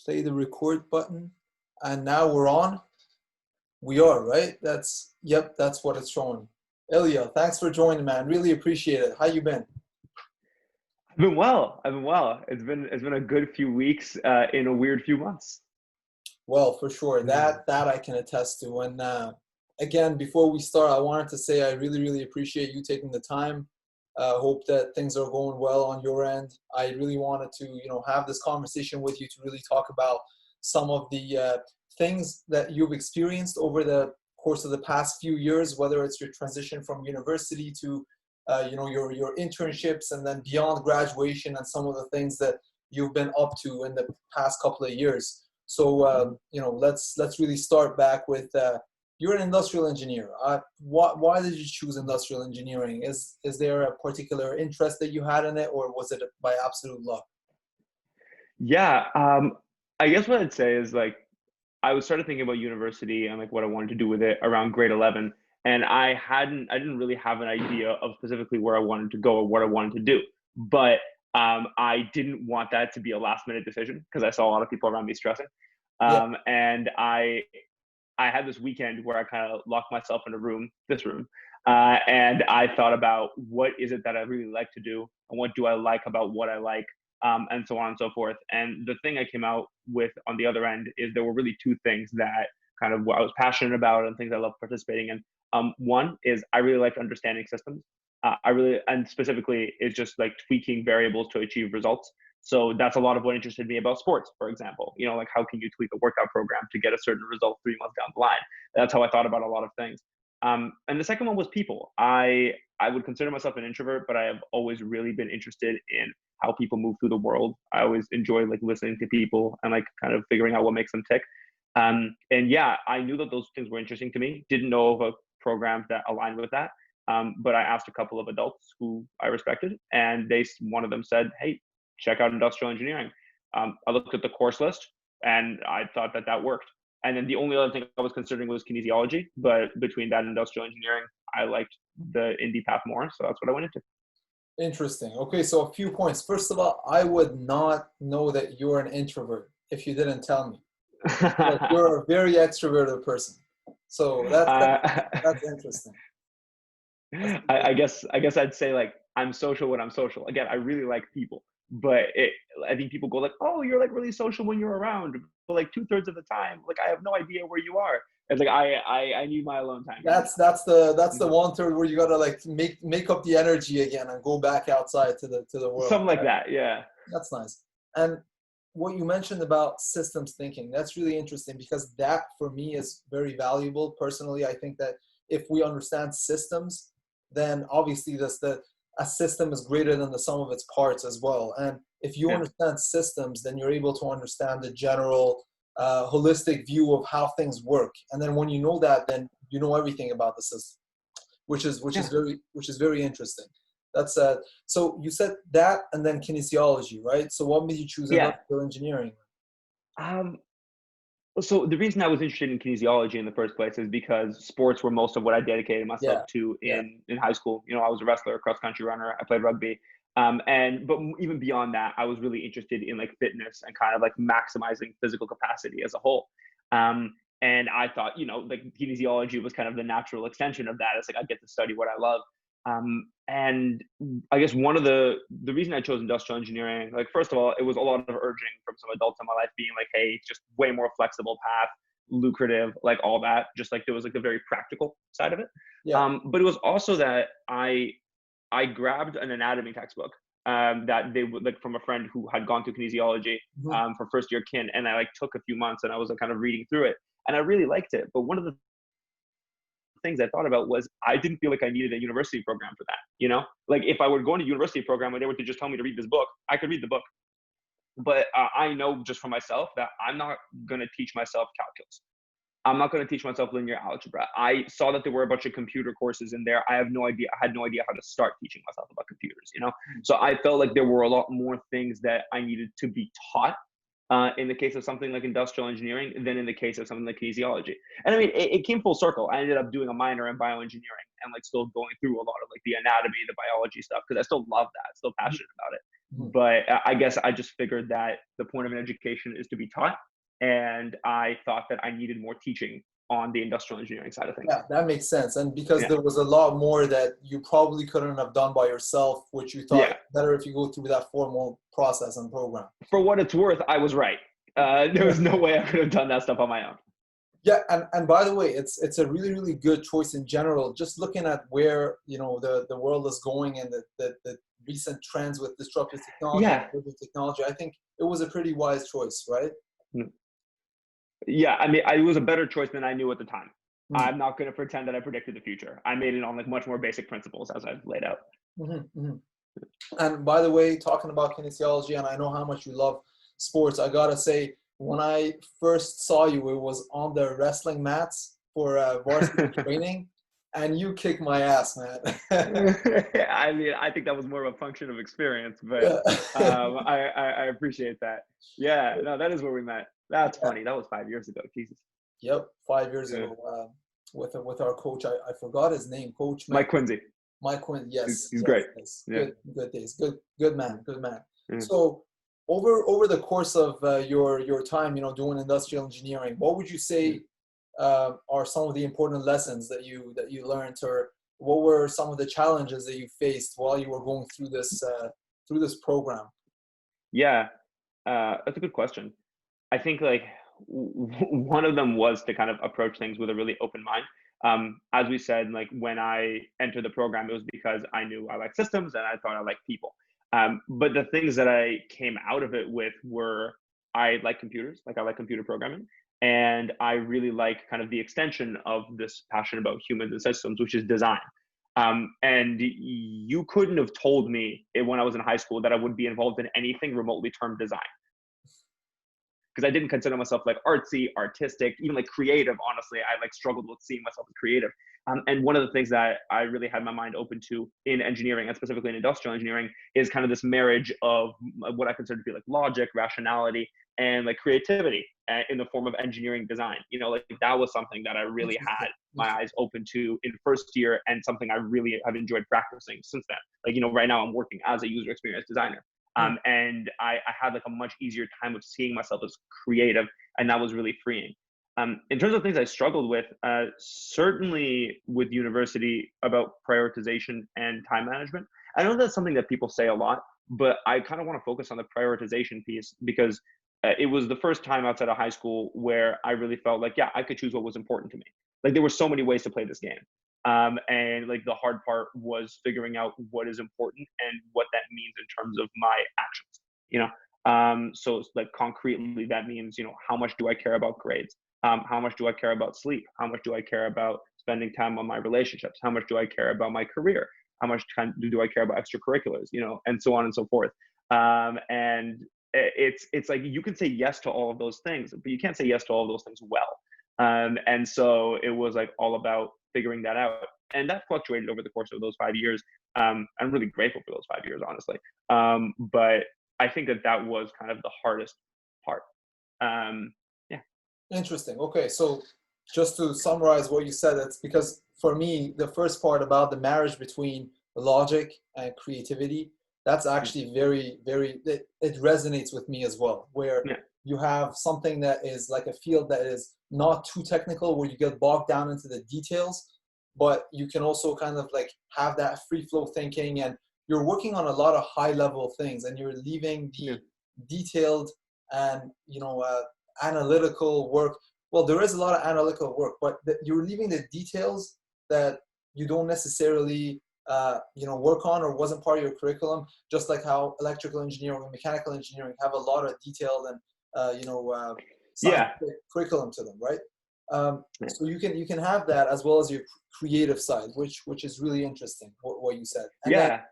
play the record button, and now we're on. We are, right? Yep, that's what it's showing. Ilya, thanks for joining, man. Really appreciate it. How you been? I've been well. I've been well. It's been a good few weeks in a weird few months. Well, for sure. That I can attest to. And again, before we start, I wanted to say I really appreciate you taking the time. Hope that things are going well on your end. I really wanted to, have this conversation with you to really talk about some of the things that you've experienced over the course of the past few years, whether it's your transition from university to, your internships, and then beyond graduation, and some of the things that you've been up to in the past couple of years. So, let's really start back with. You're an industrial engineer. Why did you choose industrial engineering? Is there a particular interest that you had in it, or was it by absolute luck? Yeah, I guess what I'd say is I started thinking about university and what I wanted to do with it around grade 11, and I didn't really have an idea of specifically where I wanted to go or what I wanted to do, but I didn't want that to be a last minute decision because I saw a lot of people around me stressing, Yeah. and I had this weekend where I kind of locked myself in this room, and I thought about what is it that I really like to do and what do I like about what I like, and so on and so forth. And the thing I came out with on the other end is there were really two things that kind of what I was passionate about and things I love participating in. One is I really liked understanding systems. And specifically, it's just tweaking variables to achieve results. So that's a lot of what interested me about sports, for example. How can you tweak a workout program to get a certain result 3 months down the line? That's how I thought about a lot of things. And the second one was people. I would consider myself an introvert, but I have always really been interested in how people move through the world. I always enjoy listening to people and kind of figuring out what makes them tick. And yeah, I knew that those things were interesting to me. Didn't know of a program that aligned with that. But I asked a couple of adults who I respected, and one of them said, "Hey, check out industrial engineering." I looked at the course list and I thought that worked. And then the only other thing I was considering was kinesiology, but between that and industrial engineering, I liked the indie path more. So that's what I went into. Interesting. Okay, so a few points. First of all, I would not know that you're an introvert if you didn't tell me. You're a very extroverted person. So that's interesting. I guess I'd say I'm social when I'm social. Again, I really like people, but I think people go "Oh, you're really social when you're around," but 2/3 of the time, I have no idea where you are. It's I need my alone time. That's the 1/3 where you gotta make up the energy again and go back outside to the world. Something like that, yeah. That's nice. And what you mentioned about systems thinking, that's really interesting because that for me is very valuable. Personally, I think that if we understand systems, then obviously a system is greater than the sum of its parts as well. And if you understand systems, then you're able to understand the general holistic view of how things work. And then when you know that, then you know everything about the system, which is very interesting. That's so you said that, and then kinesiology, right? So what made you choose industrial engineering? So the reason I was interested in kinesiology in the first place is because sports were most of what I dedicated myself to in high school. I was a wrestler, a cross country runner. I played rugby. But even beyond that, I was really interested in fitness and kind of maximizing physical capacity as a whole. And I thought, kinesiology was kind of the natural extension of that. It's I get to study what I love. And I guess one of the reason I chose industrial engineering, first of all, it was a lot of urging from some adults in my life being hey, just way more flexible path, lucrative, all that. Just there was a very practical side of it. Yeah. But it was also that I grabbed an anatomy textbook that they would from a friend who had gone through kinesiology for first year kin, and I took a few months and I was kind of reading through it, and I really liked it. But one of the things I thought about was I didn't feel I needed a university program for that. If I were going to a university program and they were to just tell me to read this book, I could read the book. But I know just for myself that I'm not going to teach myself calculus. I'm not going to teach myself linear algebra. I saw that there were a bunch of computer courses in there. I had no idea how to start teaching myself about computers, So I felt there were a lot more things that I needed to be taught in the case of something like industrial engineering than in the case of something like kinesiology. And I mean, it came full circle. I ended up doing a minor in bioengineering and still going through a lot of the anatomy, the biology stuff, because I still love that, still passionate about it. Mhm. But I guess I just figured that the point of an education is to be taught. And I thought that I needed more teaching on the industrial engineering side of things. Yeah, that makes sense. And because Yeah. there was a lot more that you probably couldn't have done by yourself, which you thought Yeah. it's better if you go through that formal process and program. For what it's worth, I was right. There was no way I could have done that stuff on my own. Yeah, and by the way, it's a really, really good choice in general. Just looking at where, the world is going and the recent trends with disruptive technology and Yeah. emerging technology, I think it was a pretty wise choice, right? Yeah, I mean, it was a better choice than I knew at the time. Mm. I'm not going to pretend that I predicted the future. I made it on like much more basic principles as I've laid out. Hmm. And by the way, talking about kinesiology, and I know how much you love sports, I gotta say, when I first saw you, it was on the wrestling mats for varsity training, and you kicked my ass, man. I mean, I think that was more of a function of experience, but Yeah. I appreciate that. Yeah, no, that is where we met. That's Yeah. funny. That was 5 years ago. Jesus. Yep, 5 years Yeah. ago, with our coach, I forgot his name, Coach Mike Quincy. Mike Quinn. Yes, He's yes, great. yes. Yeah. Good days. Good man. Good man. Yeah. So over the course of your time, doing industrial engineering, what would you say are some of the important lessons that you learned, or what were some of the challenges that you faced while you were going through this program? Yeah, that's a good question. I think like one of them was to kind of approach things with a really open mind. As we said, like when I entered the program, it was because I knew I liked systems and I thought I liked people. But the things that I came out of it with were I like computers, like I like computer programming, and I really like kind of the extension of this passion about humans and systems, which is design. And you couldn't have told me when I was in high school that I would be involved in anything remotely termed design, because I didn't consider myself like artsy, artistic, even like creative. Honestly, I like struggled with seeing myself as creative. And one of the things that I really had my mind open to in engineering, and specifically in industrial engineering, is kind of this marriage of what I consider to be like logic, rationality, and like creativity in the form of engineering design. Like that was something that I really had Interesting. my eyes open to in first year, and something I really have enjoyed practicing since then. Like, right now I'm working as a user experience designer. Mm. And I had like a much easier time of seeing myself as creative, and that was really freeing. In terms of things I struggled with, certainly with university, about prioritization and time management. I know that's something that people say a lot, but I kind of want to focus on the prioritization piece, because it was the first time outside of high school where I really felt like, yeah, I could choose what was important to me. Like there were so many ways to play this game. And like the hard part was figuring out what is important and what that means in terms of my actions, you know? So it's like concretely, that means, how much do I care about grades? How much do I care about sleep? How much do I care about spending time on my relationships? How much do I care about my career? How much time do I care about extracurriculars, and so on and so forth. And it's like you can say yes to all of those things, but you can't say yes to all of those things well. And so it was like all about figuring that out. And that fluctuated over the course of those 5 years. I'm really grateful for those 5 years, honestly. But I think that was kind of the hardest part. Yeah. Interesting. Okay, so just to summarize what you said, it's because for me, the first part about the marriage between logic and creativity, that's actually very, very, it resonates with me as well, where Yeah. you have something that is like a field that is not too technical, where you get bogged down into the details, but you can also kind of like have that free flow thinking, and you're working on a lot of high level things, and you're leaving Yeah. the detailed and analytical work. Well, there is a lot of analytical work, but you're leaving the details that you don't necessarily work on, or wasn't part of your curriculum. Just like how electrical engineering and mechanical engineering have a lot of detailed and Yeah. scientific curriculum to them, right? Yeah. So you can have that as well as your creative side, which is really interesting, what you said. Yeah.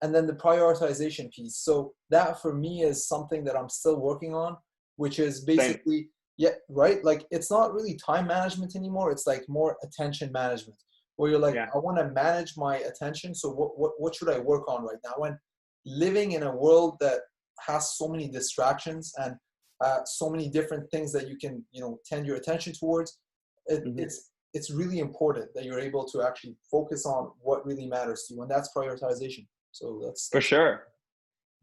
And then the prioritization piece. So that for me is something that I'm still working on, which is Same. basically, yeah, right? Like it's not really time management anymore. It's like more attention management, where you're like, Yeah. I want to manage my attention. So what should I work on right now? When living in a world that has so many distractions and so many different things that you can, tend your attention towards, Hmm. it's really important that you're able to actually focus on what really matters to you, and that's prioritization. So For that's sure.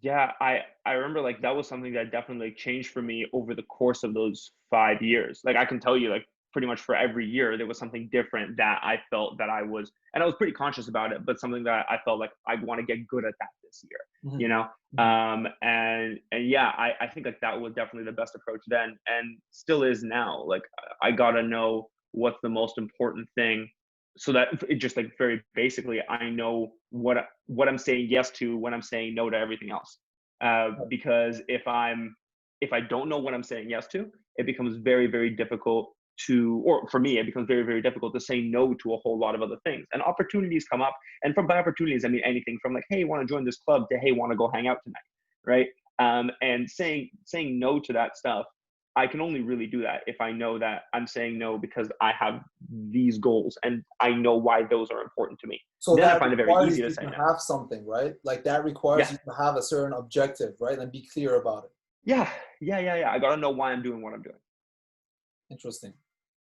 Yeah, I remember like that was something that definitely like, changed for me over the course of those 5 years. Like I can tell you like pretty much for every year there was something different that I felt that I was, and I was pretty conscious about it, but something that I felt like I want to get good at that this year, Hmm. you know? Hmm. And yeah, I think like that was definitely the best approach then and still is now. Like I gotta know what's the most important thing so that it just like very basically I know what I'm saying yes to when I'm saying no to everything else. Because if I don't know what I'm saying yes to, it becomes very very difficult to, or for me it becomes very very difficult to say no to a whole lot of other things. And opportunities come up, and from by opportunities I mean anything from like, hey, want to join this club, to hey, want to go hang out tonight, right? And saying no to that stuff, I can only really do that if I know that I'm saying no because I have these goals and I know why those are important to me. So Then I that find it very requires easy to you say to no. have something, right? Like that requires Yeah. you to have a certain objective, right? And be clear about it. Yeah. Yeah. I gotta know why I'm doing what I'm doing. Interesting.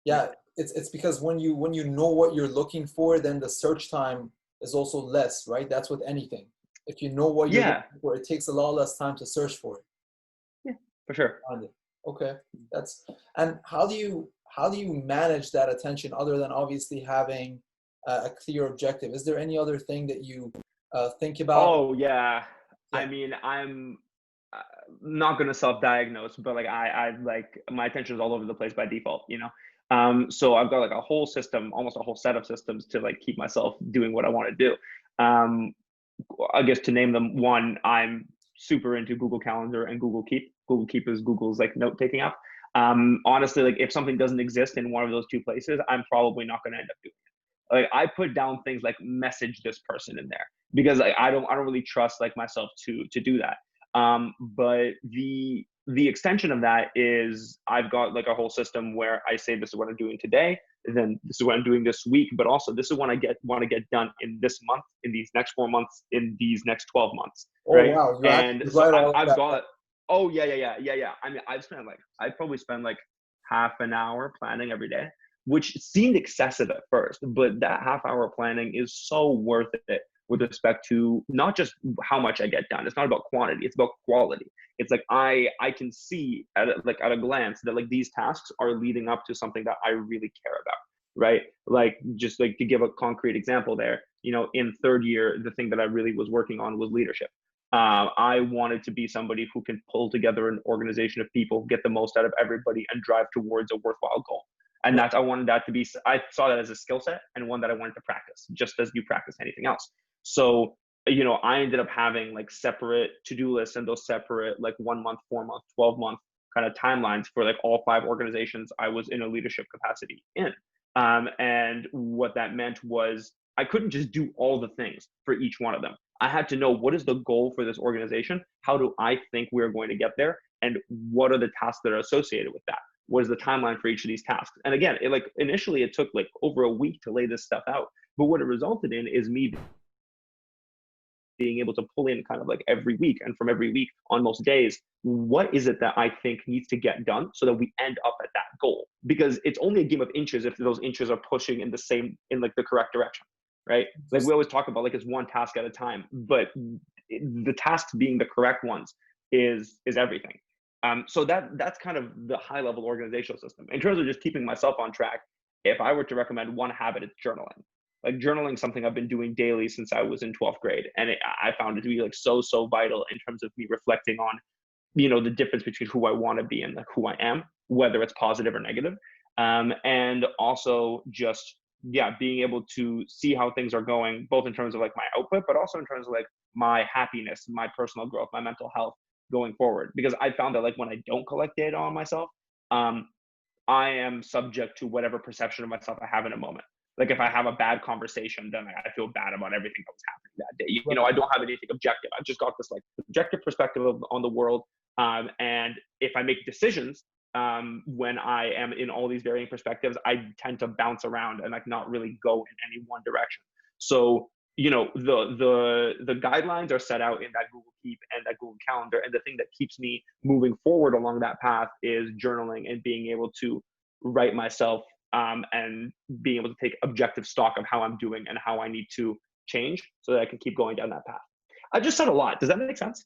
Yeah. Yeah, it's because when you know what you're looking for, then the search time is also less, right? That's with anything. If you know what you're Yeah. looking for, it takes a lot less time to search for it. Yeah. For sure. Find it. Okay, that's and how do you manage that attention other than obviously having a clear objective? Is there any other thing that you think about? Oh yeah. I Yeah. mean, I'm uh, not gonna self-diagnose, but like I like my attention is all over the place by default, you know. So I've got like a whole system, almost a whole set of systems to like keep myself doing what I want to do. Um, I guess to name them, one, I'm super into Google Calendar and Google Keep. Google Keep is Google's like note taking app. Honestly, like if something doesn't exist in one of those two places, I'm probably not going to end up doing it. Like I put down things like message this person in there because like I don't really trust like myself to do that. But the extension of that is I've got like a whole system where I say this is what I'm doing today, then this is what I'm doing this week, but also this is what I want to get done in this month, in these next 4 months, in these next 12 months, Oh right? wow, you And actually so write all of I've that down. got, oh yeah. I mean, I probably spend like half an hour planning every day, which seemed excessive at first, but that half hour planning is so worth it with respect to not just how much I get done. It's not about quantity, it's about quality. It's like I can see like at a glance that like these tasks are leading up to something that I really care about, right? Like just like to give a concrete example there, you know, in third year, the thing that I really was working on was leadership. I wanted to be somebody who can pull together an organization of people, get the most out of everybody, and drive towards a worthwhile goal. And Right. that's I wanted that to be. I saw that as a skill set and one that I wanted to practice, just as you practice anything else. So you know, I ended up having like separate to-do lists and those separate like 1 month, 4 month, 12 month kind of timelines for like all five organizations I was in a leadership capacity in. And what that meant was I couldn't just do all the things for each one of them. I had to know what is the goal for this organization? How do I think we're going to get there? And what are the tasks that are associated with that? What is the timeline for each of these tasks? And again, it like initially it took like over a week to lay this stuff out. But what it resulted in is me being able to pull in kind of like every week and from every week on most days, what is it that I think needs to get done so that we end up at that goal? Because it's only a game of inches if those inches are pushing in the same, in like the correct direction, right? Like we Just always talk about like it's one task at a time, but the tasks being the correct ones is everything. So that's kind of the high level organizational system. In terms of just keeping myself on track, if I were to recommend one habit, it's journaling. Like journaling, something I've been doing daily since I was in 12th grade, and I found it to be like so vital in terms of me reflecting on, you know, the difference between who I want to be and like who I am, whether it's positive or negative. And also just yeah, being able to see how things are going, both in terms of like my output, but also in terms of like my happiness, my personal growth, my mental health going forward. Because I found that like when I don't collect data on myself, um, I am subject to whatever perception of myself I have in a moment. Like if I have a bad conversation, then I feel bad about everything that was happening that day. You know, right. I don't have anything objective. I've just got this like objective perspective on the world. And if I make decisions when I am in all these varying perspectives, I tend to bounce around and like not really go in any one direction. So you know the guidelines are set out in that Google Keep and that Google Calendar, and the thing that keeps me moving forward along that path is journaling and being able to write myself and being able to take objective stock of how I'm doing and how I need to change so that I can keep going down that path. I just said a lot. Does that make sense?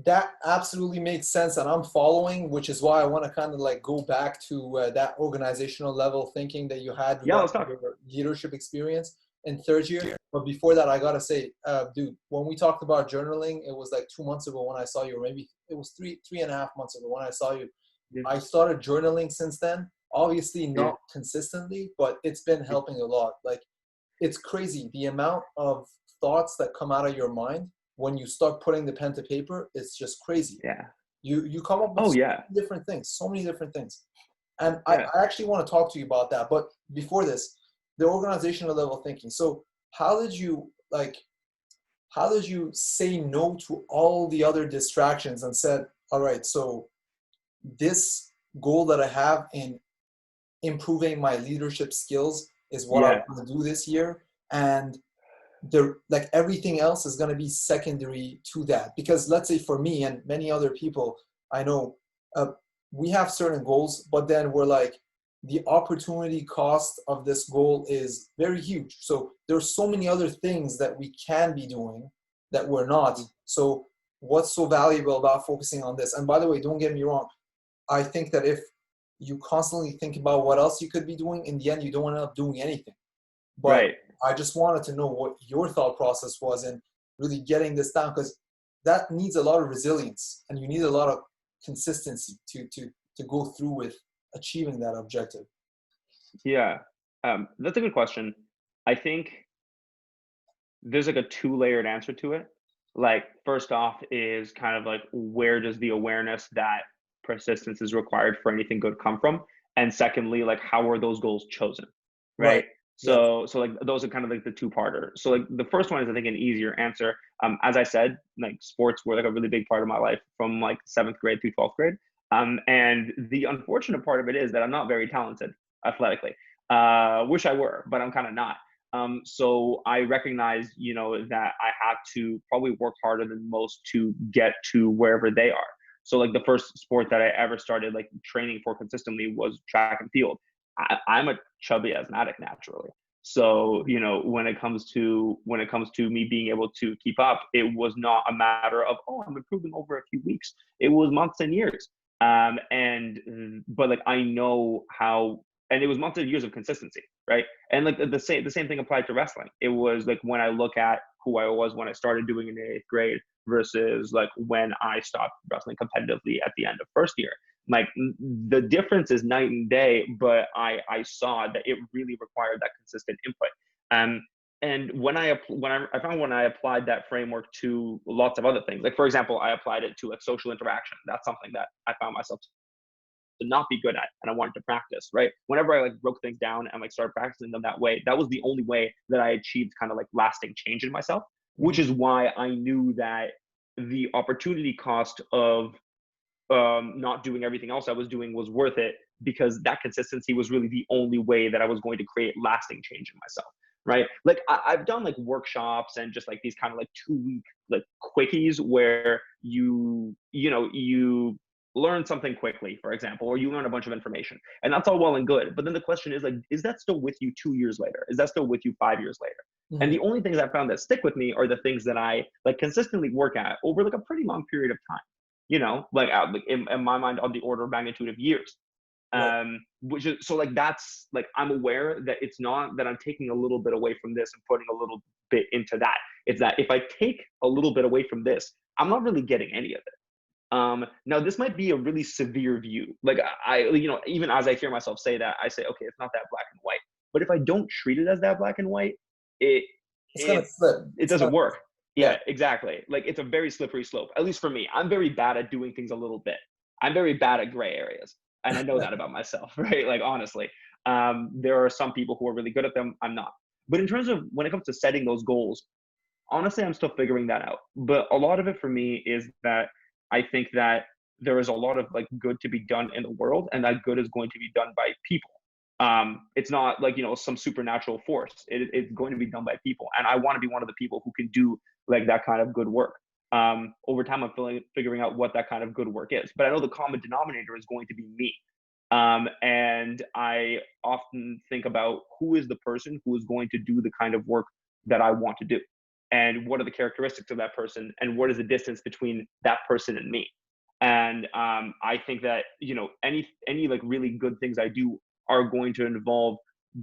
That absolutely makes sense, and I'm following, which is why I want to kind of like go back to that organizational level thinking that you had Yeah, let's regarding talk. your leadership experience in third year. But before that, I gotta say, dude, when we talked about journaling, it was like 2 months ago when I saw you, or maybe it was three and a half months ago when I saw you. Yeah, I started journaling since then. Obviously, yeah, not consistently, but it's been yeah, helping a lot. Like, it's crazy the amount of thoughts that come out of your mind when you start putting the pen to paper. It's just crazy. yeah. You come up with Oh so yeah, many different things, so many different things. And yeah. I actually want to talk to you about that. But before this, the organizational level thinking. So how did you like how did you say no to all the other distractions and said, all right, so this goal that I have in improving my leadership skills is what I Yeah. want to do this year. And the like everything else is going to be secondary to that, because let's say for me and many other people I know, uh, we have certain goals, but then we're like, the opportunity cost of this goal is very huge, so there's so many other things that we can be doing that we're not. So what's so valuable about focusing on this? And by the way, don't get me wrong, I think that if you constantly think about what else you could be doing, in the end you don't end up doing anything. But Right. I just wanted to know what your thought process was in really getting this down, because that needs a lot of resilience and you need a lot of consistency to go through with achieving that objective. Yeah. That's a good question. I think there's like a two-layered answer to it. Like, first off is kind of like, where does the awareness that persistence is required for anything good come from? And secondly, like, how are those goals chosen? Right. Right. Yeah. So like those are kind of like the two-parter. So like the first one is, I think, an easier answer. As I said, like sports were like a really big part of my life from like seventh grade through 12th grade. And the unfortunate part of it is that I'm not very talented athletically. Wish I were, but I'm kind of not. So I recognize, that I had to probably work harder than most to get to wherever they are. So like the first sport that I ever started like training for consistently was track and field. I'm a chubby asthmatic naturally. So, when it comes to me being able to keep up, it was not a matter of, oh, I'm improving over a few weeks. It was months and years. But like I know how, and it was months and years of consistency, right? And like the same thing applied to wrestling. It was like, when I look at who I was when I started doing it in eighth grade versus like when I stopped wrestling competitively at the end of first year, like the difference is night and day. But I saw that it really required that consistent input. And I found when I applied that framework to lots of other things, like for example, I applied it to like social interaction. That's something that I found myself to not be good at, and I wanted to practice, right? Whenever I like broke things down and like started practicing them that way, that was the only way that I achieved kind of like lasting change in myself. Which Mhm. is why I knew that the opportunity cost of not doing everything else I was doing was worth it, because that consistency was really the only way that I was going to create lasting change in myself. Right. Like I've done like workshops and just like these kind of like 2 week like quickies where you learn something quickly, for example, or you learn a bunch of information, and that's all well and good. But then the question is like, is that still with you 2 years later? Is that still with you 5 years later? And Mhm. the only things I found that stick with me are the things that I like consistently work at over like a pretty long period of time, like in my mind on the order of magnitude of years. Right. Which is so like that's like, I'm aware that it's not that I'm taking a little bit away from this and putting a little bit into that. It's that if I take a little bit away from this, I'm not really getting any of it. Now this might be a really severe view. Like even as I hear myself say that, I say, okay, it's not that black and white. But if I don't treat it as that black and white, it It's gonna it slip. it It's doesn't gonna. work. Yeah. Yeah, exactly. Like it's a very slippery slope. At least for me, I'm very bad at doing things a little bit. I'm very bad at gray areas, and I know that about myself, right? Like honestly, there are some people who are really good at them. I'm not. But in terms of when it comes to setting those goals, honestly, I'm still figuring that out. But a lot of it for me is that I think that there is a lot of like good to be done in the world, and that good is going to be done by people. It's not like some supernatural force. It's going to be done by people, and I want to be one of the people who can do like that kind of good work. Over time, I'm figuring out what that kind of good work is. But I know the common denominator is going to be me. And I often think about who is the person who is going to do the kind of work that I want to do. and what are the characteristics of that person, and what is the distance between that person and me. And I think that, you know, any like really good things I do are going to involve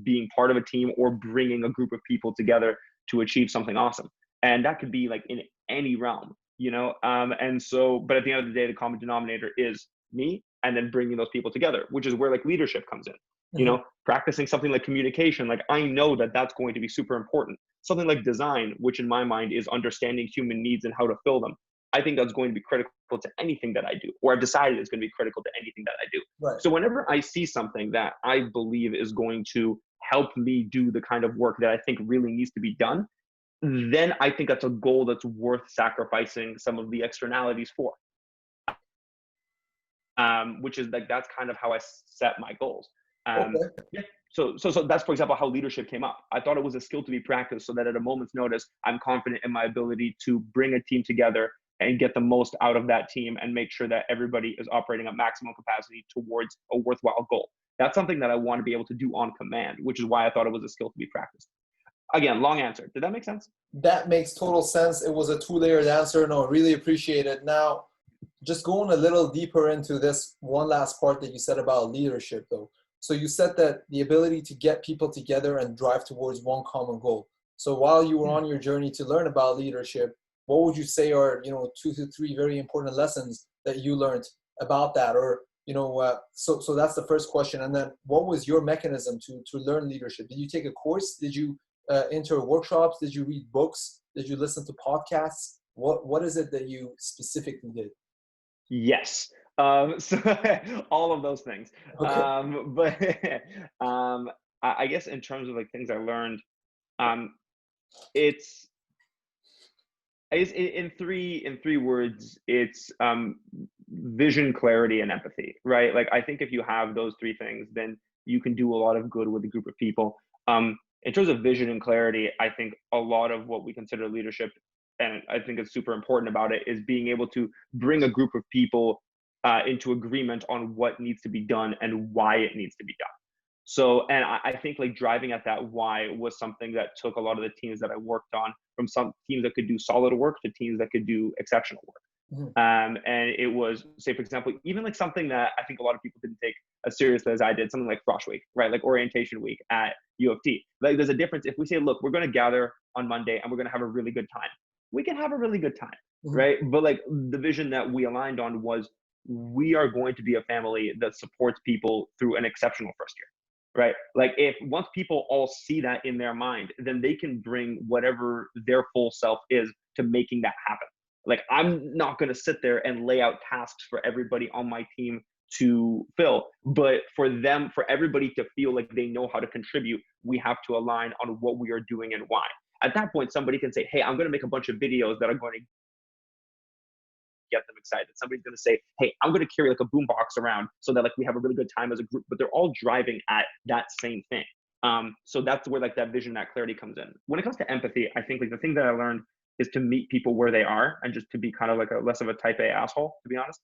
being part of a team or bringing a group of people together to achieve something awesome. And that could be like in any realm, you know. And so, but at the end of the day, the common denominator is me, and then bringing those people together, which is where like leadership comes in. You Mhm. know, practicing something like communication, like I know that that's going to be super important. Something like design, which in my mind is understanding human needs and how to fill them, I think that's going to be critical to anything that I do, or I've decided it's going to be critical to anything that I do. Right. So whenever I see something that I believe is going to help me do the kind of work that I think really needs to be done, then I think that's a goal that's worth sacrificing some of the externalities for. Which is like, that's kind of how I set my goals. Okay. Yeah. So that's, for example, how leadership came up. I thought it was a skill to be practiced so that at a moment's notice, I'm confident in my ability to bring a team together and get the most out of that team and make sure that everybody is operating at maximum capacity towards a worthwhile goal. That's something that I want to be able to do on command, which is why I thought it was a skill to be practiced. Again, long answer. Did that make sense? That makes total sense. It was a two-layered answer. No, really appreciate it. Now, just going a little deeper into this one last part that you said about leadership, though. So you said that the ability to get people together and drive towards one common goal. So while you were Yeah. on your journey to learn about leadership, what would you say are, you know, 2 to 3 very important lessons that you learned about that? Or, you know, so that's the first question. And then what was your mechanism to learn leadership? Did you take a course? Did you enter workshops? Did you read books? Did you listen to podcasts? What is it that you specifically did? Yes. So all of those things. Okay. But I guess in terms of like things I learned, um, it's I guess in three words, it's vision, clarity, and empathy, right? Like I think if you have those three things, then you can do a lot of good with a group of people. In terms of vision and clarity, I think a lot of what we consider leadership, and I think it's super important about it, is being able to bring a group of people into agreement on what needs to be done and why it needs to be done. So, and I think like driving at that why was something that took a lot of the teams that I worked on, from some teams that could do solid work to teams that could do exceptional work. Mhm. And it was, say, for example, even like something that I think a lot of people didn't take as seriously as I did, something like Frosh Week, right? Like orientation week at U of T. Like there's a difference if we say, look, we're going to gather on Monday and we're going to have a really good time. We can have a really good time, Mhm. right? But like the vision that we aligned on was we are going to be a family that supports people through an exceptional first year, right? Like if once people all see that in their mind, then they can bring whatever their full self is to making that happen. Like I'm not going to sit there and lay out tasks for everybody on my team to fill, but for them, for everybody to feel like they know how to contribute, we have to align on what we are doing and why. At that point, somebody can say, hey, I'm going to make a bunch of videos that are going to get them excited. Somebody's going to say, hey, I'm going to carry like a boombox around so that like we have a really good time as a group, but they're all driving at that same thing. So that's where like that vision, that clarity comes in. When it comes to empathy, I think like the thing that I learned is to meet people where they are and just to be kind of like a less of a type A asshole, to be honest.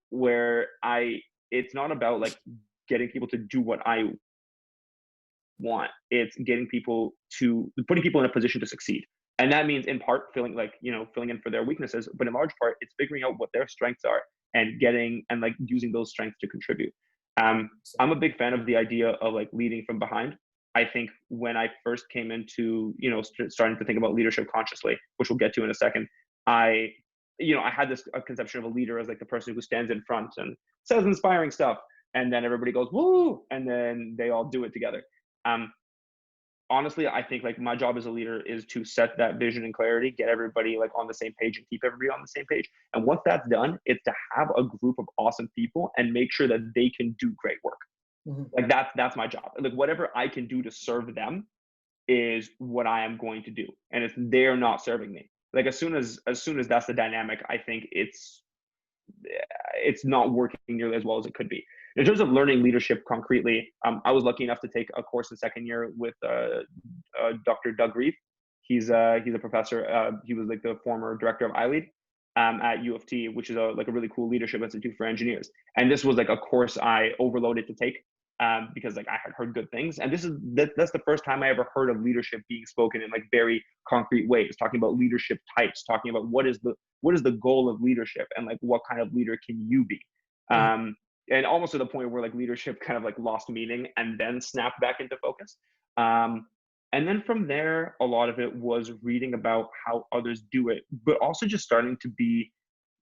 Where I, it's not about like getting people to do what I want. It's getting people to, putting people in a position to succeed. And that means in part filling like, you know, filling in for their weaknesses, but in large part, it's figuring out what their strengths are and getting and like using those strengths to contribute. I'm a big fan of the idea of like leading from behind. I think when I first came into, you know, starting to think about leadership consciously, which we'll get to in a second, I, you know, I had this conception of a leader as like the person who stands in front and says inspiring stuff. And then everybody goes, woo, and then they all do it together. Um, Honestly, I think like my job as a leader is to set that vision and clarity, get everybody like on the same page and keep everybody on the same page. And once that's done, it's to have a group of awesome people and make sure that they can do great work. Mhm. Like that's my job. Like whatever I can do to serve them is what I am going to do. And if they're not serving me, like as soon as that's the dynamic, I think it's not working nearly as well as it could be. In terms of learning leadership concretely, I was lucky enough to take a course in second year with Dr. Doug Reeve. He's a professor. He was like the former director of IIya at U of T, which is like a really cool leadership institute for engineers. And this was like a course I overloaded to take. because like I had heard good things. And that's the first time I ever heard of leadership being spoken in like very concrete ways, talking about leadership types, talking about what is the goal of leadership, and like what kind of leader can you be. And almost to the point where like leadership kind of like lost meaning and then snapped back into focus. And then from there, a lot of it was reading about how others do it, but also just starting to be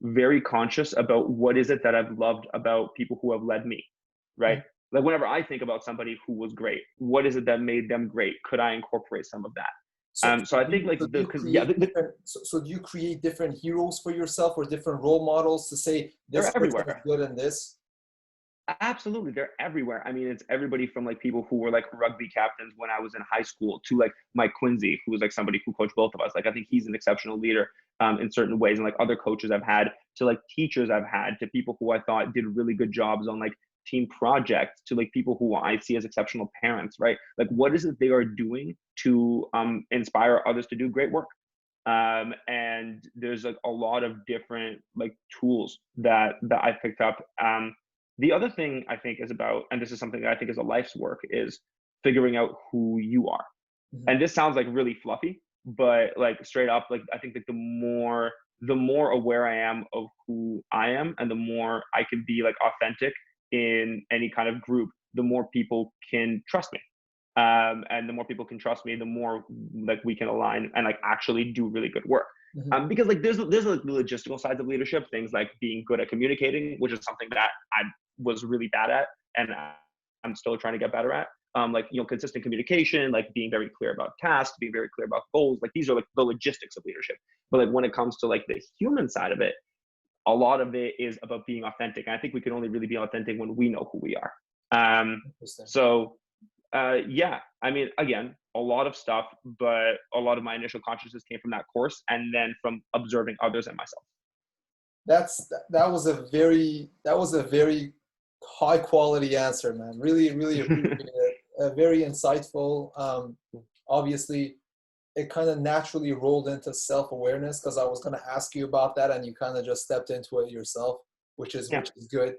very conscious about what is it that I've loved about people who have led me, right? Like whenever I think about somebody who was great, what is it that made them great? Could I incorporate some of that? So I think like so do you create different heroes for yourself or different role models to say this they're person is everywhere. good in this? Absolutely, they're everywhere. I mean, it's everybody from like people who were like rugby captains when I was in high school to like Mike Quincy, who was like somebody who coached both of us. Like I think he's an exceptional leader in certain ways, and like other coaches I've had, to like teachers I've had, to people who I thought did really good jobs on like team projects, to like people who I see as exceptional parents, right? Like what is it they are doing to inspire others to do great work? And there's like a lot of different like tools that I picked up. The other thing I think is about, and this is something that I think is a life's work, is figuring out who you are. And this sounds like really fluffy, but like straight up, like I think that the more aware I am of who I am, and the more I can be like authentic in any kind of group, the more people can trust me. And the more people can trust me, the more like we can align and like actually do really good work. Because like there's like the logistical sides of leadership, things like being good at communicating, which is something that I was really bad at, and I'm still trying to get better at. Like, you know, consistent communication, like being very clear about tasks, being very clear about goals. Like these are like the logistics of leadership. But like when it comes to like the human side of it, a lot of it is about being authentic. And I think we can only really be authentic when we know who we are. So yeah, I mean, again, a lot of stuff, but a lot of my initial consciousness came from that course, and then from observing others and myself. That was a very high quality answer, man. Really, really appreciate it. Very insightful. Obviously, it kind of naturally rolled into self-awareness because I was going to ask you about that, and you kind of just stepped into it yourself, which is good.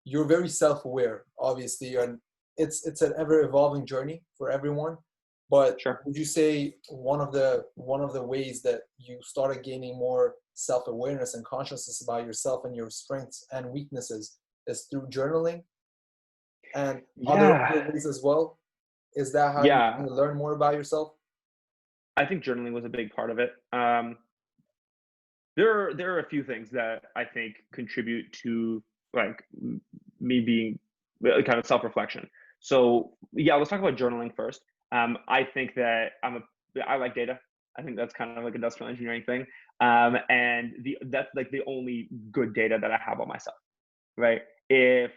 You're very self-aware, obviously, and it's an ever-evolving journey for everyone. But would you say one of the ways that you started gaining more self-awareness and consciousness about yourself and your strengths and weaknesses is through journaling and other ways as well? Is that how you learn more about yourself? I think journaling was a big part of it. There are a few things that I think contribute to like me being kind of self-reflection. So yeah, let's talk about journaling first. I think that I like data. I think that's kind of like industrial engineering thing. And that's like the only good data that I have on myself, right? If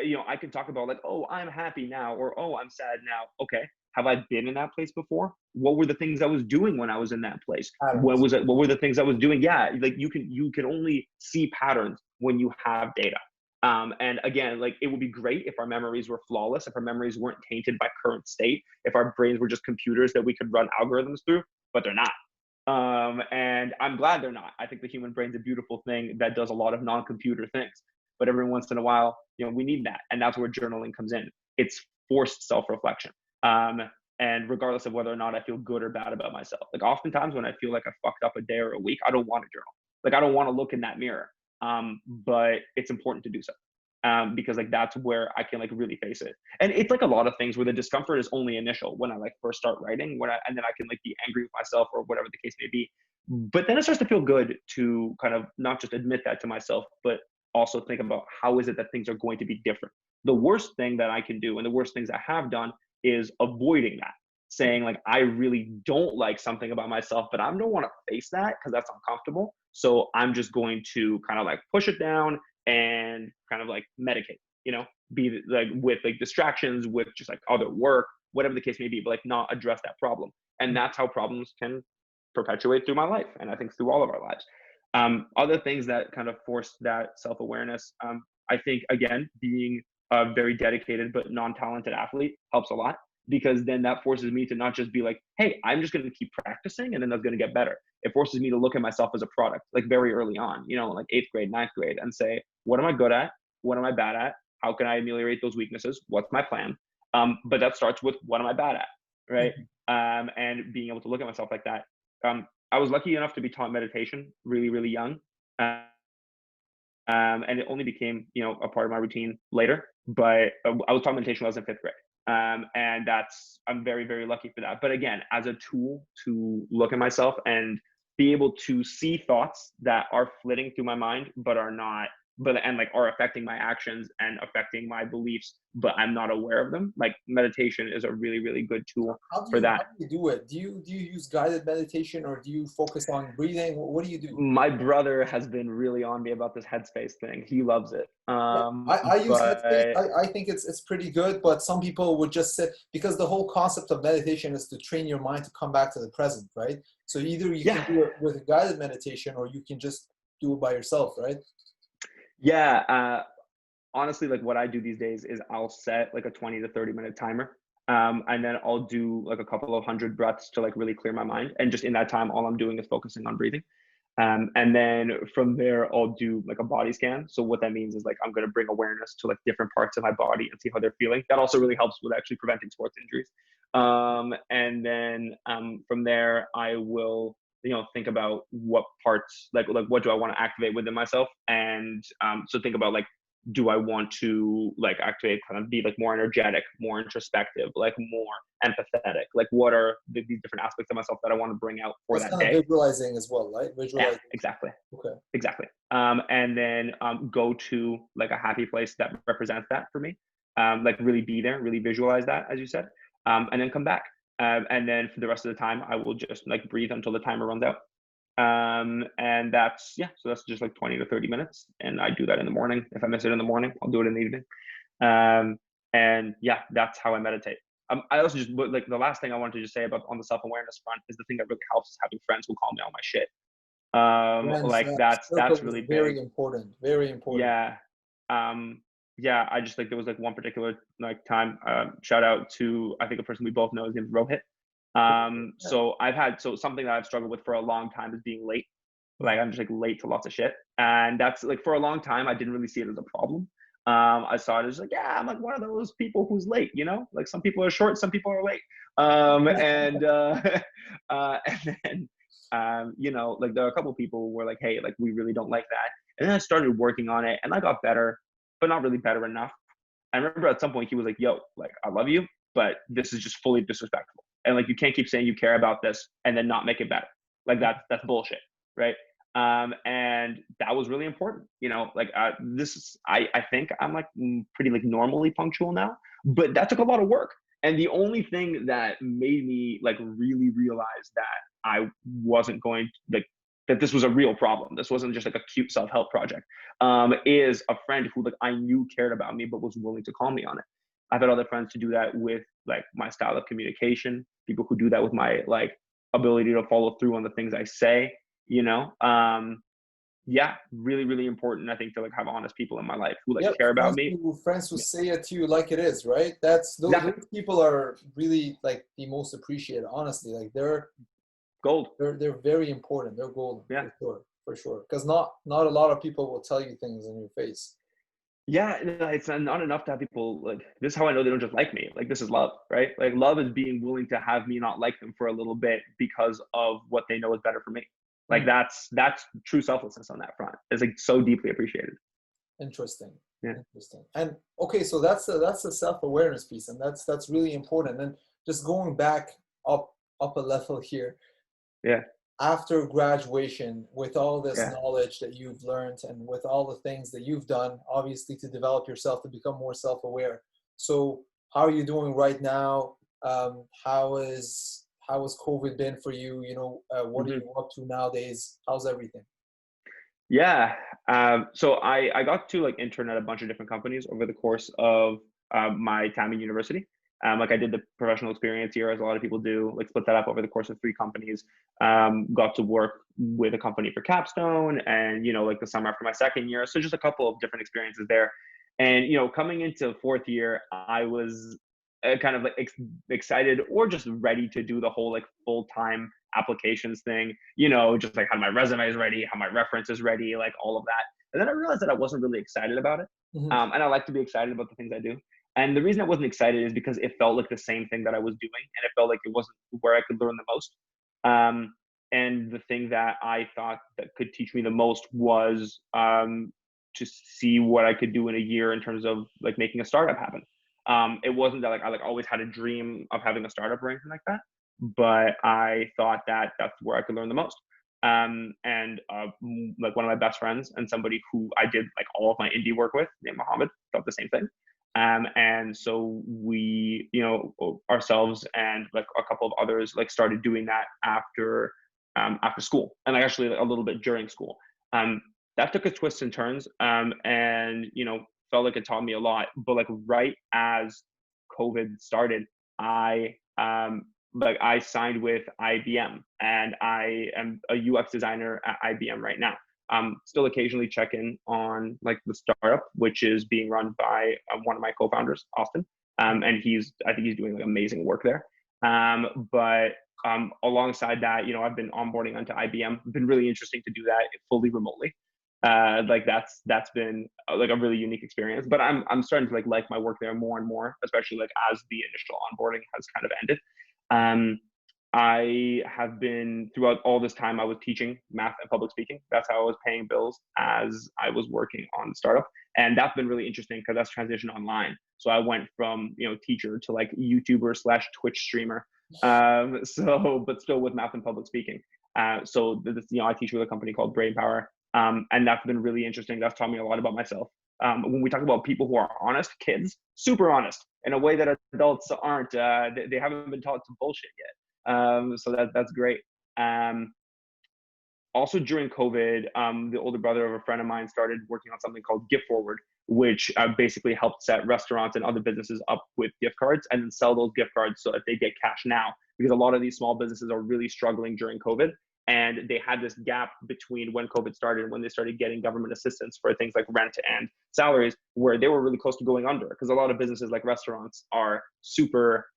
you know, I can talk about like, oh, I'm happy now, or oh, I'm sad now. Okay, have I been in that place before? What were the things I was doing when I was in that place? Patterns. What were the things I was doing? Yeah, like you can only see patterns when you have data. And again, like it would be great if our memories were flawless, if our memories weren't tainted by current state, if our brains were just computers that we could run algorithms through, but they're not. And I'm glad they're not. I think the human brain's a beautiful thing that does a lot of non-computer things. But every once in a while, you know, we need that. And that's where journaling comes in. It's forced self-reflection. And regardless of whether or not I feel good or bad about myself, like oftentimes when I feel like I fucked up a day or a week, I don't want to journal. Like I don't want to look in that mirror. But it's important to do so. Because like that's where I can like really face it. And it's like a lot of things where the discomfort is only initial when I like first start writing, and then I can like be angry with myself or whatever the case may be. But then it starts to feel good to kind of not just admit that to myself, but also think about how is it that things are going to be different. The worst thing that I can do, and the worst things I have done, is avoiding that, saying like I really don't like something about myself, but I don't want to face that because that's uncomfortable. So I'm just going to kind of like push it down and kind of like medicate, you know, be like with like distractions, with just like other work, whatever the case may be, but like not address that problem. And that's how problems can perpetuate through my life, and I think through all of our lives. Other things that kind of forced that self-awareness, I think again, being a very dedicated but non-talented athlete helps a lot, because then that forces me to not just be like, hey, I'm just going to keep practicing and then that's going to get better. It forces me to look at myself as a product, like very early on, you know, like 8th grade, 9th grade, and say, what am I good at? What am I bad at? how can I ameliorate those weaknesses? What's my plan? But that starts with, what am I bad at, right? And being able to look at myself like that. I was lucky enough to be taught meditation really, really young. And it only became, a part of my routine later. But I was taught meditation when I was in fifth grade. And I'm very, very lucky for that. But again, as a tool to look at myself and be able to see thoughts that are flitting through my mind, but are not, and like are affecting my actions and affecting my beliefs, but I'm not aware of them. Like, meditation is a really, really good tool for that. How do you do it? Do you use guided meditation, or do you focus on breathing? What do you do? My brother has been really on me about this headspace thing. He loves it. Yeah, I use Headspace. But I think it's pretty good, but some people would just sit, because the whole concept of meditation is to train your mind to come back to the present, right? So either you yeah, can do it with a guided meditation, or you can just do it by yourself, right? yeah. Honestly, like, what I do these days is I'll set like a 20 to 30-minute timer. And then I'll do like a couple of hundred breaths to like really clear my mind. And just in that time, all I'm doing is focusing on breathing. And then from there, I'll do like a body scan. So what that means is, like, I'm going to bring awareness to like different parts of my body and see how they're feeling. That also really helps with actually preventing sports injuries. And then from there, I will, think about what parts, like what do I want to activate within myself. And so think about, like, do I want to like activate, kind of be like more energetic, more introspective, like more empathetic? Like, what are these different aspects of myself that I want to bring out for That's that kind day? of visualizing as well, right? Yeah, Visualizing. exactly. Okay. Exactly. And then go to like a happy place that represents that for me. Like, really be there, really visualize that, as you said, and then come back. And then for the rest of the time, I will just like breathe until the timer runs out. And so that's just like 20 to 30 minutes. And I do that in the morning. If I miss it in the morning, I'll do it in the evening. And yeah, that's how I meditate. I also just, like, the last thing I wanted to just say about on the self-awareness front is the thing that really helps is having friends who call me on my shit. Friends, Like, that that's circle is really big. very important. Very important. Yeah. Yeah, I just, like, there was like one particular like time, shout out to, I think, a person we both know. His name is Rohit. Yeah. So something that I've struggled with for a long time is being late. Like, I'm just like late to lots of shit. And that's like, for a long time, I didn't really see it as a problem. I saw it as like, yeah, I'm like one of those people who's late, like, some people are short, some people are late. And then, like, there are a couple of people who were like, hey, like, we really don't like that. And then I started working on it, and I got better, but not really better enough. I remember at some point he was like, yo, like, I love you, but this is just fully disrespectful. And like, you can't keep saying you care about this and then not make it better. Like, that's bullshit, right? And that was really important. Like, I think I'm like pretty like normally punctual now, but that took a lot of work. And the only thing that made me like really realize that I wasn't going to, like, that this was a real problem. This wasn't just like a cute self-help project. Is a friend who, like, I knew cared about me, but was willing to call me on it. I've had other friends to do that with like my style of communication, people who do that with my like ability to follow through on the things I say, yeah, really, really important, I think, to like have honest people in my life who like Yep, care about me. friends who say it to you like it is, right? That's Exactly. those people are really like the most appreciated, honestly. Like Gold. they're very important. They're golden, Yeah. for sure, for sure. Because not a lot of people will tell you things in your face. Yeah, no, it's not enough to have people like this. Is how I know they don't just like me. Like, this is love, right? Like, love is being willing to have me not like them for a little bit because of what they know is better for me. Like, Mm, that's true selflessness on that front. It's like so deeply appreciated. interesting, Yeah. interesting. And okay, so that's the self-awareness piece, and that's really important. And just going back up a level here, Yeah. after graduation, with all this Yeah. knowledge that you've learned and with all the things that you've done, obviously, to develop yourself to become more self-aware. So how are you doing right now? How has COVID been for you? What are Hmm. you up to nowadays? How's everything? Yeah. So I got to like intern at a bunch of different companies over the course of my time in university. Like, I did the professional experience year, as a lot of people do, like split that up over the course of 3 companies. Got to work with a company for capstone, and like the summer after my second year. So just a couple of different experiences there. And coming into fourth year, I was kind of like excited or just ready to do the whole like full-time applications thing, just like had my resumes ready, had my references ready, like all of that. And then I realized that I wasn't really excited about it. Hmm. And I like to be excited about the things I do. And the reason I wasn't excited is because it felt like the same thing that I was doing, and it felt like it wasn't where I could learn the most. Um, and the thing that I thought that could teach me the most was to see what I could do in a year in terms of like making a startup happen. It wasn't that like I like always had a dream of having a startup or anything like that, but I thought that that's where I could learn the most. Like one of my best friends and somebody who I did like all of my indie work with, named Mohammed, thought the same thing. And so we, ourselves and like a couple of others, like started doing that after school, and like actually like, a little bit during school. That took a twist and turns, and felt like it taught me a lot. But like right as COVID started, I signed with IBM, and I am a UX designer at IBM right now. Still occasionally check in on like the startup, which is being run by one of my co-founders, Austin, and I think he's doing like amazing work there. But alongside that, I've been onboarding onto IBM. It's been really interesting to do that fully remotely. Like that's been like a really unique experience. But I'm starting to like my work there more and more, especially like as the initial onboarding has kind of ended. I have been throughout all this time, I was teaching math and public speaking. That's how I was paying bills as I was working on the startup. And that's been really interesting because that's transitioned online. So I went from, teacher to like YouTuber / Twitch streamer. But still with math and public speaking. So I teach with a company called Brain Power. And that's been really interesting. That's taught me a lot about myself. When we talk about people who are honest, kids, super honest in a way that adults aren't. They haven't been taught to bullshit yet. So that's great. Also during COVID, the older brother of a friend of mine started working on something called Gift Forward, which basically helped set restaurants and other businesses up with gift cards and then sell those gift cards so that they get cash now. Because a lot of these small businesses are really struggling during COVID. And they had this gap between when COVID started and when they started getting government assistance for things like rent and salaries, where they were really close to going under. Because a lot of businesses like restaurants are super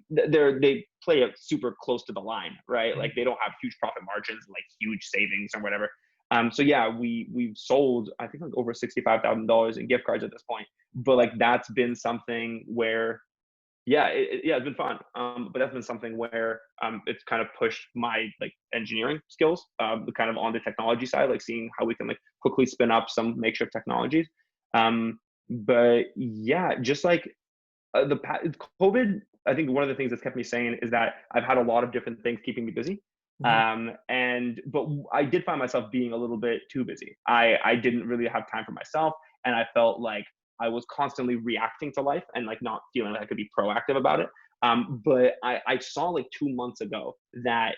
they play it super close to the line, right? Like they don't have huge profit margins, like huge savings or whatever. So yeah, we've sold I think like over $65,000 in gift cards at this point. But like that's been something where it's been fun. But that's been something where it's kind of pushed my like engineering skills, kind of on the technology side, like seeing how we can like quickly spin up some makeshift technologies. But yeah, just like COVID, I think one of the things that's kept me sane is that I've had a lot of different things keeping me busy. But I did find myself being a little bit too busy. I didn't really have time for myself, and I felt like I was constantly reacting to life and like not feeling like I could be proactive about it. But I saw like 2 months ago that,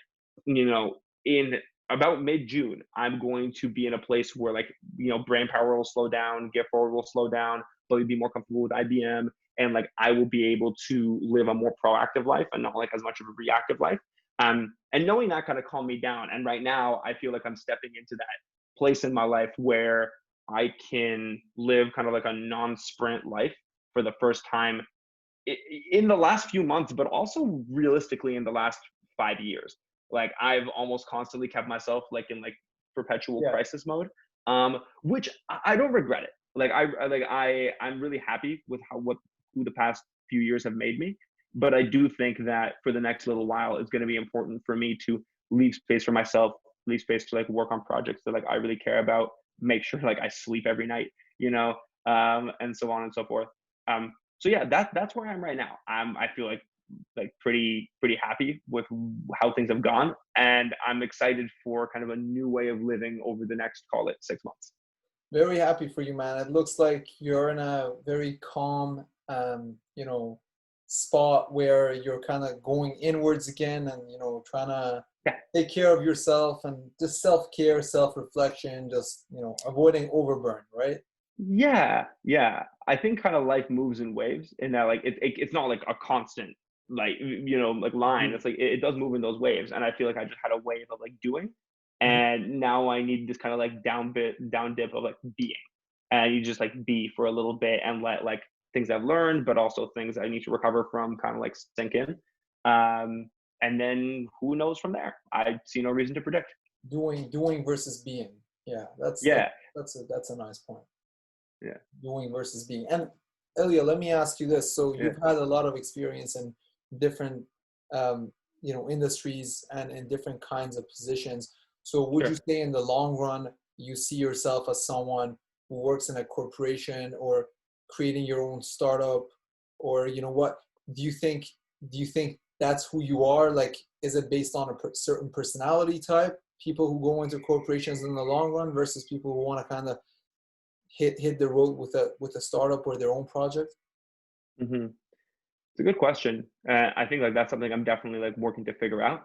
in about mid-June, I'm going to be in a place where like, brain power will slow down, Gift Forward will slow down, but we'll be more comfortable with IBM. And like, I will be able to live a more proactive life and not like as much of a reactive life. And knowing that kind of calmed me down. And right now I feel like I'm stepping into that place in my life where I can live kind of like a non-sprint life for the first time in the last few months, but also realistically in the last 5 years. Like I've almost constantly kept myself like in like perpetual crisis mode, which I don't regret it. Like I'm really happy with who the past few years have made me. But I do think that for the next little while, it's going to be important for me to leave space for myself, leave space to like work on projects that like I really care about, make sure like I sleep every night, and so on and so forth. So yeah, that's where I'm right now. I feel like pretty happy with how things have gone, and I'm excited for kind of a new way of living over the next, call it, 6 months. Very happy for you, man. It looks like you're in a very calm, spot where you're kind of going inwards again and, trying to take care of yourself and just self-care, self-reflection, just, avoiding overburn, right? Yeah. I think kind of life moves in waves, and that like it's not like a constant like like line. It's like it does move in those waves, and I feel like I just had a wave of like doing, and now I need this kind of like down dip of like being, and you just like be for a little bit and let like things I've learned, but also things I need to recover from kind of like sink in, and then who knows from there. I see no reason to predict. Doing versus being. Yeah, that's Yeah. That's a nice point. Yeah. Doing versus being. And Ilya, let me ask you this. So Yeah. you've had a lot of experience in different, industries and in different kinds of positions. So would you Sure. say in the long run, you see yourself as someone who works in a corporation or creating your own startup, or what do you think? Do you think that's who you are? Like, is it based on a certain personality type? People who go into corporations in the long run versus people who want to kind of hit the road with a startup or their own project? hmm It's a good question. I think like that's something I'm definitely like working to figure out.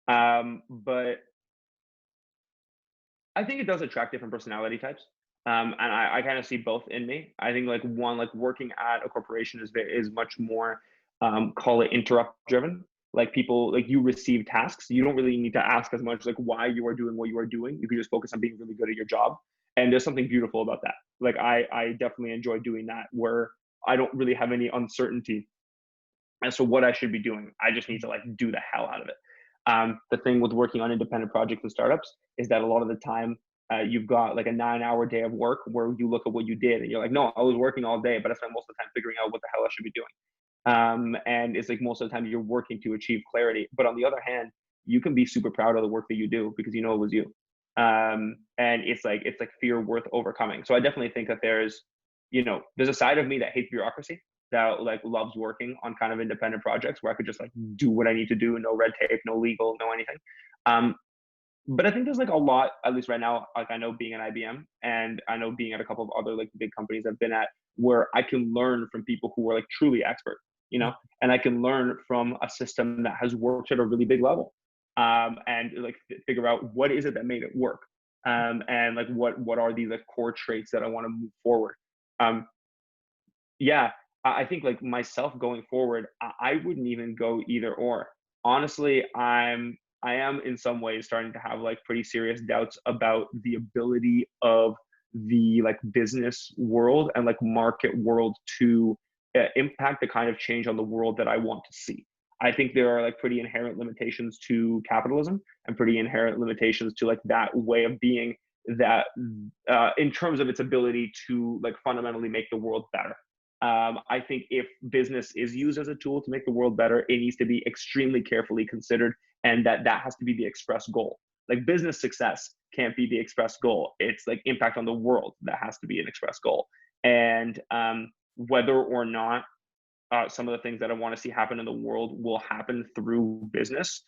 But I think it does attract different personality types. And I kind of see both in me. I think like one, like working at a corporation is much more, call it interrupt driven. Like people, like you receive tasks. You don't really need to ask as much like why you are doing what you are doing. You can just focus on being really good at your job. And there's something beautiful about that. Like I definitely enjoy doing that where I don't really have any uncertainty as to what I should be doing. I just need to like do the hell out of it. The thing with working on independent projects and startups is that a lot of the time you've got like a 9-hour day of work where you look at what you did and you're like, no, I was working all day, but I spent most of the time figuring out what the hell I should be doing. And it's like most of the time you're working to achieve clarity. But on the other hand, you can be super proud of the work that you do because you know it was you. And it's like fear worth overcoming. So I definitely think that there's a side of me that hates bureaucracy, that like loves working on kind of independent projects where I could just like do what I need to do, no red tape, no legal, no anything. Um, but I think there's like a lot, at least right now, like I know being at IBM and I know being at a couple of other like big companies I've been at, where I can learn from people who are like truly expert, and I can learn from a system that has worked at a really big level, and like figure out what is it that made it work, and like what are these like core traits that I want to move forward. Um, yeah, I think like myself going forward, I wouldn't even go either or. Honestly, I am in some ways starting to have like pretty serious doubts about the ability of the like business world and like market world to impact the kind of change on the world that I want to see. I think there are like pretty inherent limitations to capitalism and pretty inherent limitations to like that way of being, that in terms of its ability to like fundamentally make the world better. I think if business is used as a tool to make the world better, it needs to be extremely carefully considered, and that has to be the express goal. Like business success can't be the express goal. It's like impact on the world that has to be an express goal. And whether or not some of the things that I want to see happen in the world will happen through business,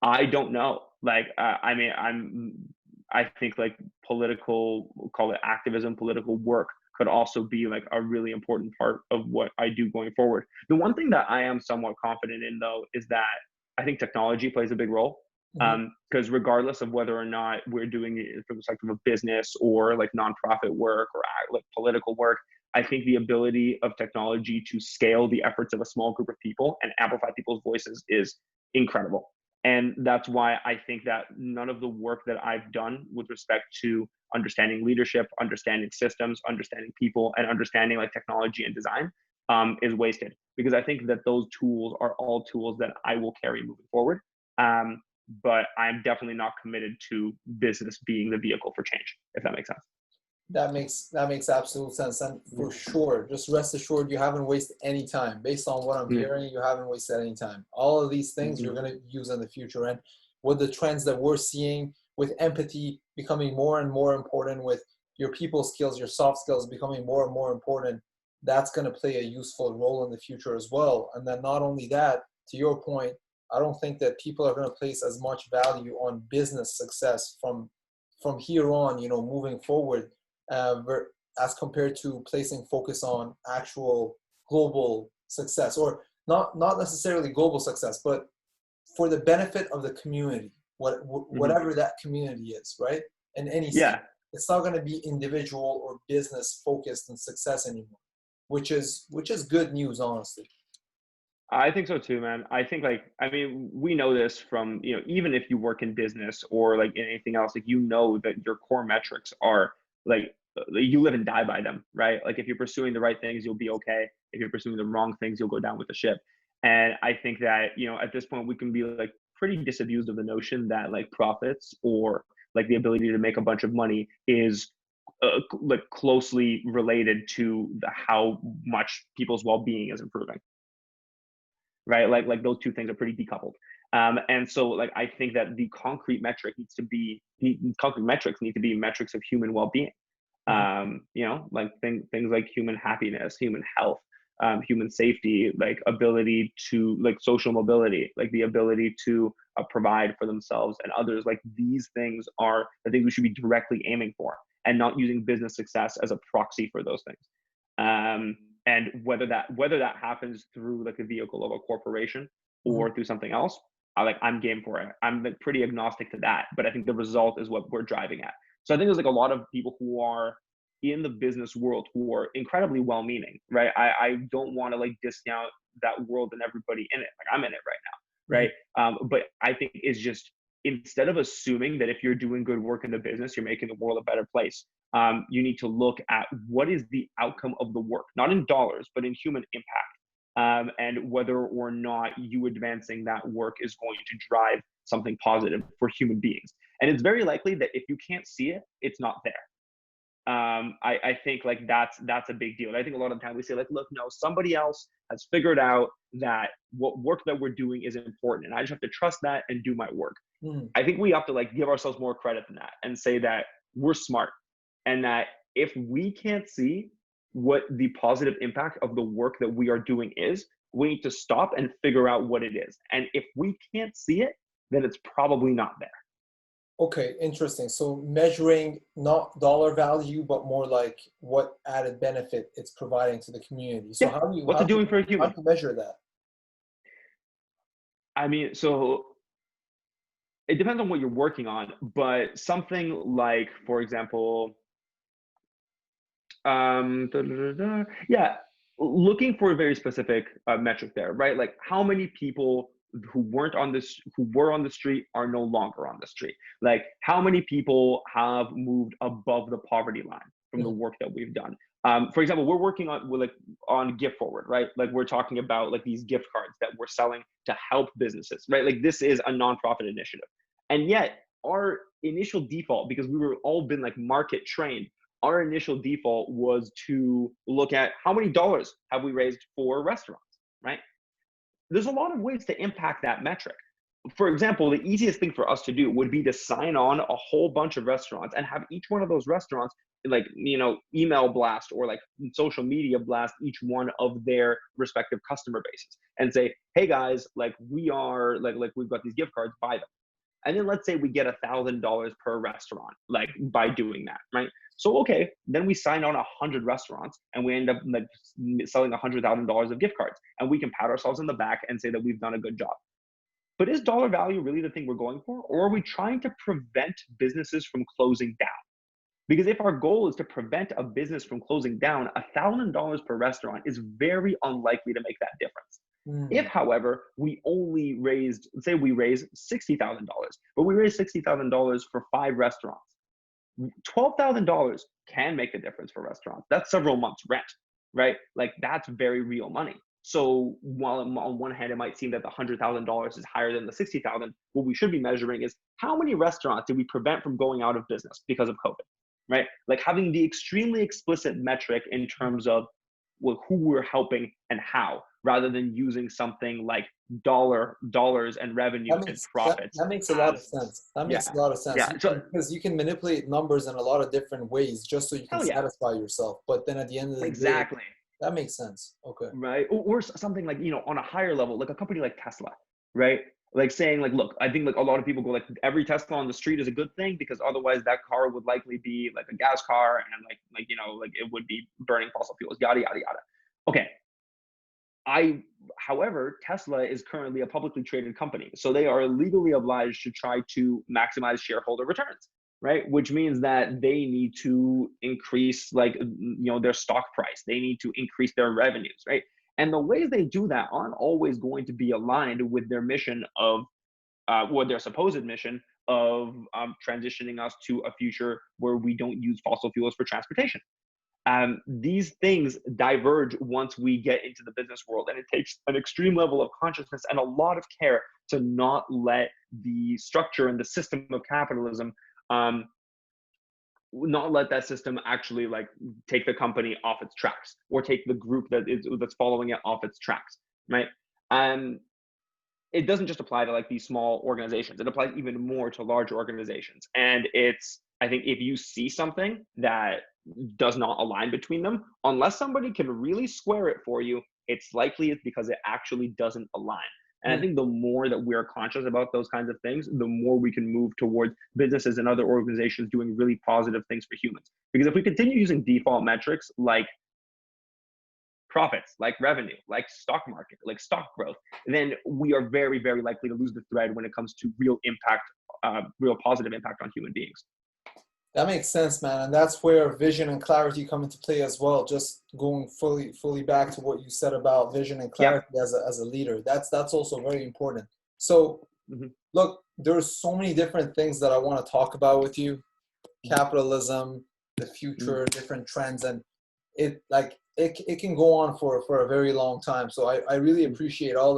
I don't know. Like, I mean, I think like political, we'll call it activism, political work could also be like a really important part of what I do going forward. The one thing that I am somewhat confident in though is that I think technology plays a big role. Mhm. Because regardless of whether or not we're doing it from the perspective of business or like nonprofit work or like political work, I think the ability of technology to scale the efforts of a small group of people and amplify people's voices is incredible. And that's why I think that none of the work that I've done with respect to understanding leadership, understanding systems, understanding people, and understanding like technology and design is wasted. Because I think that those tools are all tools that I will carry moving forward. But I'm definitely not committed to business being the vehicle for change, if that makes sense. That makes absolute sense. And for sure, just rest assured, you haven't wasted any time. Based on what I'm Yeah. hearing, you haven't wasted any time. All of these things Mhm. you're going to use in the future. And with the trends that we're seeing, with empathy becoming more and more important, with your people skills, your soft skills becoming more and more important, that's going to play a useful role in the future as well. And then not only that, to your point, I don't think that people are going to place as much value on business success from here on, moving forward, uh, as compared to placing focus on actual global success, or not necessarily global success, but for the benefit of the community, Mhm. whatever that community is, right? In any scale, Yeah, it's not going to be individual or business focused and success anymore, which is good news, honestly. I think so too, man. I think like, I mean, we know this from, even if you work in business or like in anything else, like, that your core metrics are like, you live and die by them, right? Like if you're pursuing the right things, you'll be okay. If you're pursuing the wrong things, you'll go down with the ship. And I think that, at this point we can be like pretty disabused of the notion that like profits or like the ability to make a bunch of money is like closely related to how much people's well-being is improving, right? Like those two things are pretty decoupled. And so like I think that the concrete metric concrete metrics need to be metrics of human well-being. You know, like things like human happiness, human health, human safety, like ability to like social mobility, like the ability to provide for themselves and others. Like these things are the things we should be directly aiming for, and not using business success as a proxy for those things. And whether that happens through like a vehicle of a corporation or through something else, I'm game for it. I'm like pretty agnostic to that, but I think the result is what we're driving at. So I think there's like a lot of people who are in the business world who are incredibly well-meaning, right? I don't want to like discount that world and everybody in it. Like I'm in it right now, right? But I think it's just, instead of assuming that if you're doing good work in the business, you're making the world a better place, you need to look at what is the outcome of the work, not in dollars, but in human impact, and whether or not you advancing that work is going to drive something positive for human beings. And it's very likely that if you can't see it, it's not there. I think like that's a big deal. And I think a lot of the time we say like, look, no, somebody else has figured out that what work that we're doing is important, and I just have to trust that and do my work. I think we have to like give ourselves more credit than that and say that we're smart, and that if we can't see what the positive impact of the work that we are doing is, we need to stop and figure out what it is. And if we can't see it, then it's probably not there. Okay, interesting. So measuring not dollar value, but more like what added benefit it's providing to the community. So Yeah. What's it doing for a human? How do you measure that? I mean, so it depends on what you're working on, but something like, for example, yeah, looking for a very specific metric there, right? Like how many people who were on the street are no longer on the street? Like how many people have moved above the poverty line from the work that we've done? For example, we're working on Gift Forward, right? Like we're talking about like these gift cards that we're selling to help businesses, right? Like this is a nonprofit initiative. And yet our initial default, because we were all been like market trained, our initial default was to look at how many dollars have we raised for restaurants, right? There's a lot of ways to impact that metric. For example, the easiest thing for us to do would be to sign on a whole bunch of restaurants and have each one of those restaurants like, you know, email blast or like social media blast each one of their respective customer bases and say, hey guys, like we are like we've got these gift cards, buy them. And then let's say we get $1,000 per restaurant, like by doing that, right? So, okay, then we sign on 100 restaurants and we end up like selling $100,000 of gift cards, and we can pat ourselves on the back and say that we've done a good job. But is dollar value really the thing we're going for? Or are we trying to prevent businesses from closing down? Because if our goal is to prevent a business from closing down, $1,000 per restaurant is very unlikely to make that difference. If, however, we only raised, say we raised $60,000, but we raised $60,000 for 5 restaurants, $12,000 can make a difference for restaurants. That's several months rent, right? Like that's very real money. So while on one hand, it might seem that the $100,000 is higher than the $60,000, what we should be measuring is how many restaurants did we prevent from going out of business because of COVID, right? Like having the extremely explicit metric in terms of who we're helping and how, rather than using something like dollars and revenue and profits. That makes a lot of sense. That makes a lot of sense. Yeah. Because you can manipulate numbers in a lot of different ways just so you can satisfy yourself. But then at the end of the day, that makes sense. Okay. Right. Or something like, you know, on a higher level, like a company like Tesla, right? Like saying like, look, I think like a lot of people go like every Tesla on the street is a good thing because otherwise that car would likely be like a gas car and like, you know, like it would be burning fossil fuels, yada, yada, yada. Okay. However, Tesla is currently a publicly traded company. So they are legally obliged to try to maximize shareholder returns, right? Which means that they need to increase like, you know, their stock price. They need to increase their revenues, right? And the ways they do that aren't always going to be aligned with their mission of, or their supposed mission of transitioning us to a future where we don't use fossil fuels for transportation. These things diverge once we get into the business world, and it takes an extreme level of consciousness and a lot of care to not let the structure and the system of capitalism not let that system actually like take the company off its tracks or take the group that's following it off its tracks, right? Um, it doesn't just apply to like these small organizations. It applies even more to larger organizations. And I think if you see something that does not align between them, unless somebody can really square it for you, it's likely it's because it actually doesn't align. And I think the more that we're conscious about those kinds of things, the more we can move towards businesses and other organizations doing really positive things for humans. Because if we continue using default metrics like profits, like revenue, like stock market, like stock growth, then we are very, very likely to lose the thread when it comes to real impact, real positive impact on human beings. That makes sense, man. And that's where vision and clarity come into play as well. Just going fully back to what you said about vision and clarity as a leader. That's also very important. So look, there's so many different things that I want to talk about with you. Capitalism, the future, different trends, and it can go on for a very long time. So I really appreciate all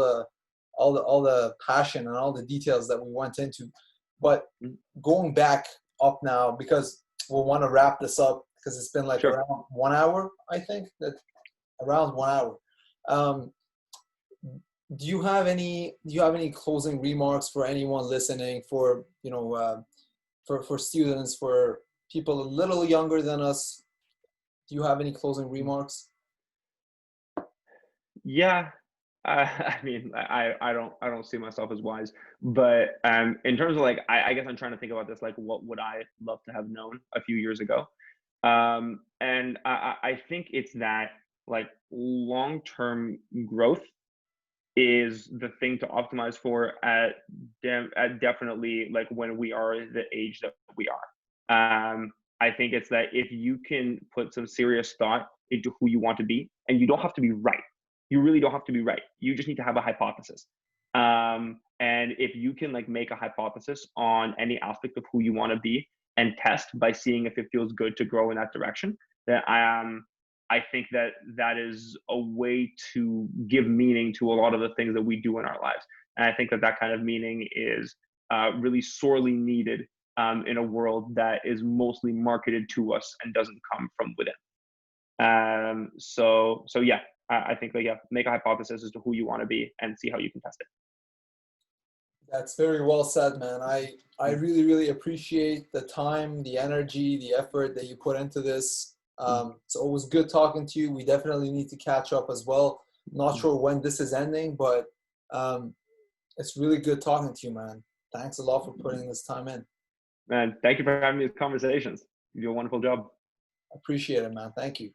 the passion and all the details that we went into. But going back up now, because we'll want to wrap this up because it's been like around 1 hour, I think that around 1 hour. Do you have any closing remarks for anyone listening, for for students, for people a little younger than us? Do you have any closing remarks? Yeah, I mean, I don't see myself as wise, but in terms of like, I guess I'm trying to think about this, like, what would I love to have known a few years ago? And I think it's that like long-term growth is the thing to optimize for at definitely like when we are the age that we are. I think it's that if you can put some serious thought into who you want to be, and you don't have to be right. You really don't have to be right. You just need to have a hypothesis. And if you can like make a hypothesis on any aspect of who you want to be and test by seeing if it feels good to grow in that direction, then I think that is a way to give meaning to a lot of the things that we do in our lives. And I think that kind of meaning is really sorely needed in a world that is mostly marketed to us and doesn't come from within. So yeah, I think that, make a hypothesis as to who you want to be and see how you can test it. That's very well said, man. I really, really appreciate the time, the energy, the effort that you put into this. It's always good talking to you. We definitely need to catch up as well. Not sure when this is ending, but it's really good talking to you, man. Thanks a lot for putting this time in. Man, thank you for having these conversations. You do a wonderful job. Appreciate it, man. Thank you.